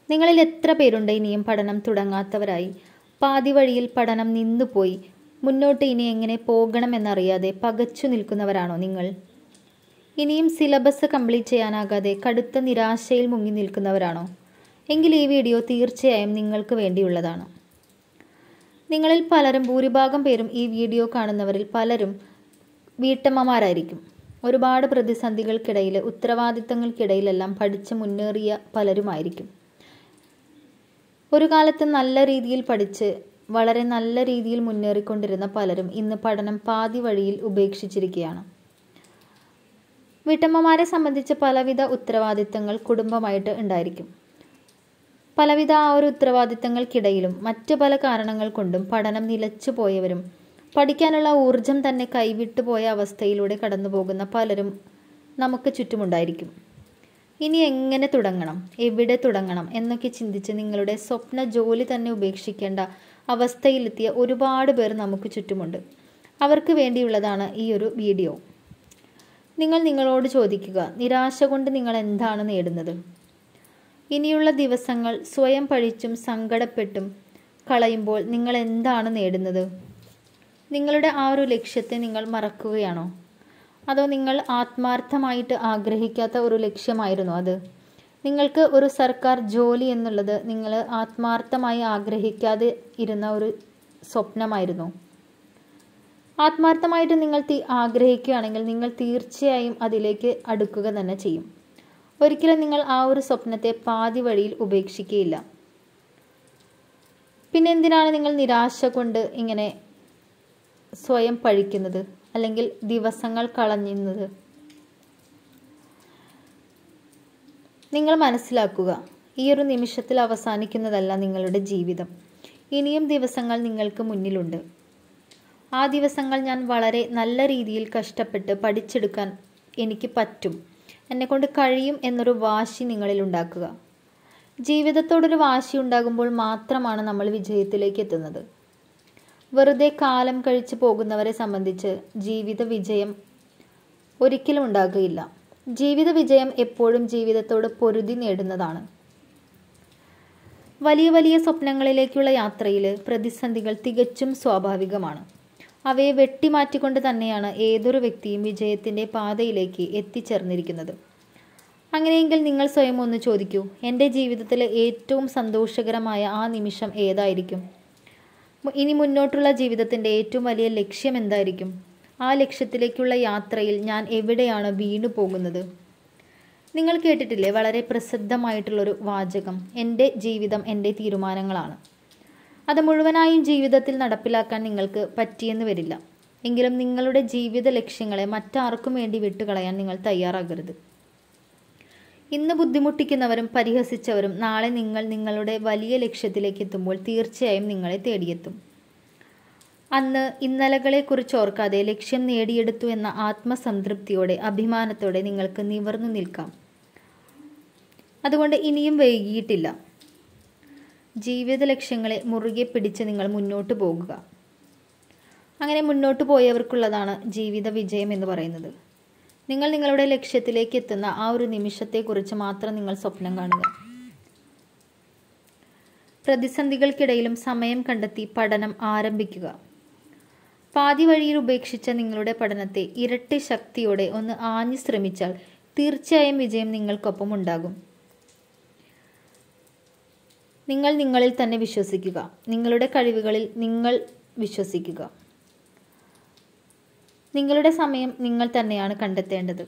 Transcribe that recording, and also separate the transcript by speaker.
Speaker 1: നിങ്ങളിൽ എത്ര പേരുണ്ട് ഇനിയും പഠനം തുടങ്ങാത്തവരായി, പാതി വഴിയിൽ പഠനം നിന്നുപോയി, മുന്നോട്ട് ഇനി എങ്ങനെ പോകണമെന്നറിയാതെ പകച്ചു നിൽക്കുന്നവരാണോ നിങ്ങൾ? ഇനിയും സിലബസ് കംപ്ലീറ്റ് ചെയ്യാനാകാതെ കടുത്ത നിരാശയിൽ മുങ്ങി നിൽക്കുന്നവരാണോ? എങ്കിൽ ഈ വീഡിയോ തീർച്ചയായും നിങ്ങൾക്ക് വേണ്ടിയുള്ളതാണ്. നിങ്ങളിൽ പലരും, ഭൂരിഭാഗം പേരും ഈ വീഡിയോ കാണുന്നവരിൽ പലരും വീട്ടമ്മമാരായിരിക്കും. ഒരുപാട് പ്രതിസന്ധികൾക്കിടയിൽ, ഉത്തരവാദിത്തങ്ങൾക്കിടയിലെല്ലാം പഠിച്ച് മുന്നേറിയ പലരുമായിരിക്കും. ഒരു കാലത്ത് നല്ല രീതിയിൽ പഠിച്ച് വളരെ നല്ല രീതിയിൽ മുന്നേറിക്കൊണ്ടിരുന്ന പലരും ഇന്ന് പഠനം പാതി വഴിയിൽ ഉപേക്ഷിച്ചിരിക്കുകയാണ്. വീട്ടമ്മമാരെ സംബന്ധിച്ച് പലവിധ ഉത്തരവാദിത്തങ്ങൾ കുടുംബമായിട്ട് ഉണ്ടായിരിക്കും. പലവിധ ആ ഒരു ഉത്തരവാദിത്തങ്ങൾക്കിടയിലും മറ്റു പല കാരണങ്ങൾ കൊണ്ടും പഠനം നിലച്ചു പോയവരും പഠിക്കാനുള്ള ഊർജം തന്നെ കൈവിട്ടു പോയ അവസ്ഥയിലൂടെ കടന്നു പോകുന്ന പലരും നമുക്ക് ചുറ്റുമുണ്ടായിരിക്കും. ഇനി എങ്ങനെ തുടങ്ങണം, എവിടെ തുടങ്ങണം എന്നൊക്കെ ചിന്തിച്ച് നിങ്ങളുടെ സ്വപ്ന ജോലി തന്നെ ഉപേക്ഷിക്കേണ്ട അവസ്ഥയിലെത്തിയ ഒരുപാട് പേർ നമുക്ക് ചുറ്റുമുണ്ട്. അവർക്ക് വേണ്ടിയുള്ളതാണ് ഈ ഒരു വീഡിയോ. നിങ്ങൾ നിങ്ങളോട് ചോദിക്കുക, നിരാശ കൊണ്ട് നിങ്ങൾ എന്താണ് നേടുന്നത്? ഇനിയുള്ള ദിവസങ്ങൾ സ്വയം പഴിച്ചും സങ്കടപ്പെട്ടും കളയുമ്പോൾ നിങ്ങൾ എന്താണ് നേടുന്നത്? നിങ്ങളുടെ ആ ഒരു ലക്ഷ്യത്തെ നിങ്ങൾ മറക്കുകയാണോ? അതോ നിങ്ങൾ ആത്മാർത്ഥമായിട്ട് ആഗ്രഹിക്കാത്ത ഒരു ലക്ഷ്യമായിരുന്നോ അത്? നിങ്ങൾക്ക് ഒരു സർക്കാർ ജോലി എന്നുള്ളത് നിങ്ങൾ ആത്മാർത്ഥമായി ആഗ്രഹിക്കാതെ ഇരുന്ന ഒരു സ്വപ്നമായിരുന്നോ? ആത്മാർത്ഥമായിട്ട് നിങ്ങൾ ആഗ്രഹിക്കുകയാണെങ്കിൽ നിങ്ങൾ തീർച്ചയായും അതിലേക്ക് അടുക്കുക തന്നെ ചെയ്യും. ഒരിക്കലും നിങ്ങൾ ആ ഒരു സ്വപ്നത്തെ പാതി വഴിയിൽ ഉപേക്ഷിക്കുകയില്ല. പിന്നെ എന്തിനാണ് നിങ്ങൾ നിരാശ കൊണ്ട് ഇങ്ങനെ സ്വയം പഴിക്കുന്നത്, അല്ലെങ്കിൽ ദിവസങ്ങൾ കളഞ്ഞുന്നത്? നിങ്ങൾ മനസ്സിലാക്കുക, ഈ ഒരു നിമിഷത്തിൽ അവസാനിക്കുന്നതല്ല നിങ്ങളുടെ ജീവിതം. ഇനിയും ദിവസങ്ങൾ നിങ്ങൾക്ക് മുന്നിലുണ്ട്. ആ ദിവസങ്ങൾ ഞാൻ വളരെ നല്ല രീതിയിൽ കഷ്ടപ്പെട്ട് പഠിച്ചെടുക്കാൻ എനിക്ക് പറ്റും, എന്നെക്കൊണ്ട് കഴിയും എന്നൊരു വാശി നിങ്ങളിൽ ഉണ്ടാക്കുക. ജീവിതത്തോടൊരു വാശി ഉണ്ടാകുമ്പോൾ മാത്രമാണ് നമ്മൾ വിജയത്തിലേക്ക് എത്തുന്നത്. വെറുതെ കാലം കഴിച്ചു പോകുന്നവരെ സംബന്ധിച്ച് ജീവിത വിജയം ഒരിക്കലും ഉണ്ടാകുകയില്ല. ജീവിത വിജയം എപ്പോഴും ജീവിതത്തോട് പൊരുതി നേടുന്നതാണ്. വലിയ വലിയ സ്വപ്നങ്ങളിലേക്കുള്ള യാത്രയിൽ പ്രതിസന്ധികൾ തികച്ചും സ്വാഭാവികമാണ്. അവയെ വെട്ടിമാറ്റിക്കൊണ്ട് തന്നെയാണ് ഏതൊരു വ്യക്തിയും വിജയത്തിൻ്റെ പാതയിലേക്ക് എത്തിച്ചേർന്നിരിക്കുന്നത്. അങ്ങനെയെങ്കിൽ നിങ്ങൾ സ്വയം ഒന്ന് ചോദിക്കൂ, എൻ്റെ ജീവിതത്തിലെ ഏറ്റവും സന്തോഷകരമായ ആ നിമിഷം ഏതായിരിക്കും? ഇനി മുന്നോട്ടുള്ള ജീവിതത്തിൻ്റെ ഏറ്റവും വലിയ ലക്ഷ്യം എന്തായിരിക്കും? ആ ലക്ഷ്യത്തിലേക്കുള്ള യാത്രയിൽ ഞാൻ എവിടെയാണ് വീണു പോകുന്നത്? നിങ്ങൾ കേട്ടിട്ടില്ലേ വളരെ പ്രസിദ്ധമായിട്ടുള്ളൊരു വാചകം, എൻ്റെ ജീവിതം എൻ്റെ തീരുമാനങ്ങളാണ്. അത് മുഴുവനായും ജീവിതത്തിൽ നടപ്പിലാക്കാൻ നിങ്ങൾക്ക് പറ്റിയെന്ന് വരില്ല. എങ്കിലും നിങ്ങളുടെ ജീവിത ലക്ഷ്യങ്ങളെ മറ്റാർക്കും വേണ്ടി വിട്ടുകളയാൻ നിങ്ങൾ തയ്യാറാകരുത്. ഇന്ന് ബുദ്ധിമുട്ടിക്കുന്നവരും പരിഹസിച്ചവരും നാളെ നിങ്ങൾ നിങ്ങളുടെ വലിയ ലക്ഷ്യത്തിലേക്ക് എത്തുമ്പോൾ തീർച്ചയായും നിങ്ങളെ തേടിയെത്തും. അന്ന് ഇന്നലകളെക്കുറിച്ച് ഓർക്കാതെ ലക്ഷ്യം നേടിയെടുത്തു എന്ന ആത്മസംതൃപ്തിയോടെ, അഭിമാനത്തോടെ നിങ്ങൾക്ക് നിവർന്നു നിൽക്കാം. അതുകൊണ്ട് ഇനിയും വൈകിയിട്ടില്ല. ജീവിത ലക്ഷ്യങ്ങളെ മുറുകെ പിടിച്ച് നിങ്ങൾ മുന്നോട്ട് പോകുക. അങ്ങനെ മുന്നോട്ട് പോയവർക്കുള്ളതാണ് ജീവിത വിജയം എന്ന് പറയുന്നത്. നിങ്ങൾ നിങ്ങളുടെ ലക്ഷ്യത്തിലേക്ക് എത്തുന്ന ആ ഒരു നിമിഷത്തെക്കുറിച്ച് മാത്രം നിങ്ങൾ സ്വപ്നം കാണുക. പ്രതിസന്ധികൾക്കിടയിലും സമയം കണ്ടെത്തി പഠനം ആരംഭിക്കുക. പാതി വഴിയിൽ ഉപേക്ഷിച്ച നിങ്ങളുടെ പഠനത്തെ ഇരട്ടി ശക്തിയോടെ ഒന്ന് ആഞ്ഞു ശ്രമിച്ചാൽ തീർച്ചയായും വിജയം നിങ്ങൾക്കൊപ്പം ഉണ്ടാകും. നിങ്ങൾ നിങ്ങളിൽ തന്നെ വിശ്വസിക്കുക. നിങ്ങളുടെ കഴിവുകളിൽ നിങ്ങൾ വിശ്വസിക്കുക. നിങ്ങളുടെ സമയം നിങ്ങൾ തന്നെയാണ് കണ്ടെത്തേണ്ടത്.